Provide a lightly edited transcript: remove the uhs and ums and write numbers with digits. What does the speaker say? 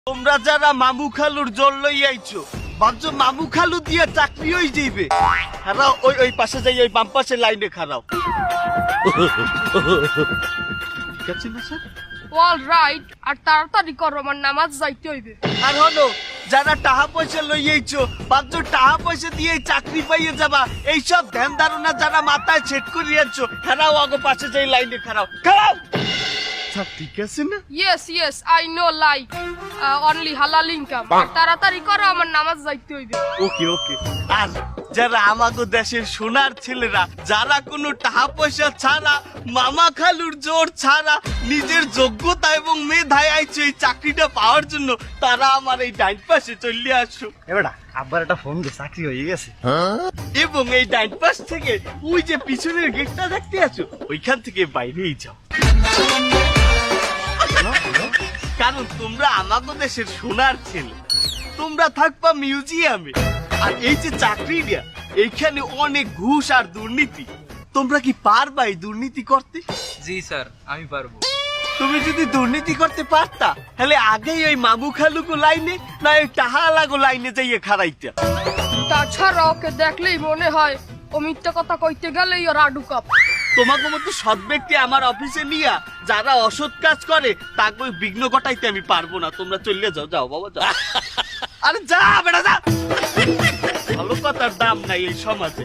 তোমরা যারা মামু খালুর জল লই আইছো ভাবছো মামু খালু দিয়ে চাকরি হয়ে যাইবে। খারাও ওই পাশে যাই, ওই বাম পাশে লাইনে খারাও। ঠিক আছে না স্যার? অল রাইট, আর তাড়াতাড়ি করো, আমার নামাজ যাইতে হইবে। আর হলো যারা টাকা পয়সা লই আইছো ভাবছো টাকা পয়সা দিয়ে চাকরি পাইয়ে যাবা, এইসব ধ্যান ধারণা যারা মাথায় সেট করিয়েছো খারাও, আগে পাশে যাই লাইনে খারাও। খারাও স্যার, ঠিক আছে না? Yes I know like only হালাল ইনকাম। তাড়াতাড়ি করো, আমার নামাজ যাইতে হইবে। ওকে ওকে। আর যারা আমাদের দেশের সোনার ছেলেরা যারা কোনো টাকা পয়সা ছাড়া মামা খালুর জোর ছাড়া নিজের যোগ্যতা এবং মেধায় আইছে এই চাকরিটা পাওয়ার জন্য, তারা আমার এই ডাইন পাশে চলে আসো। এবারে আব্বার একটা ফোন দিয়ে চাকরি হয়ে গেছে। এবং এই ডাইন পাশ থেকে ওই যে পিছনের গেটটা দেখতে আছো, ওইখান থেকে বাইরেই যাও। কারণ তোমরা আমাদের দেশের সোনার ছেলে, তোমরা থাকবা মিউজিয়ামে। আর এই যে চাকরিটা, এইখানে অনেক ঘুষ আর দুর্নীতি। তোমরা কি পারবা এই দুর্নীতি করতে? জি স্যার, আমি পারবো। তুমি যদি দুর্নীতি করতে পারতা তাহলে আগেই ওই মামু খালুকো লাইনে না ওই টাহালাগো লাইনে যাইয়ে খারাইতা। তাছাড়া ওকে দেখলেই মনে হয় ও মিথ্যা কথা কইতে গেলেই ওর আডু কাপ। তোমাকে মতো সৎ ব্যক্তি আমার অফিসে নিয়া যারা অসৎ কাজ করে তাকে বিঘ্ন ঘটাইতে আমি পারবো না। তোমরা চলে যাও, যাও বাবা যাও। আরে যা বেটা যা, ভালো কথার দাম নাই এই সমাজে।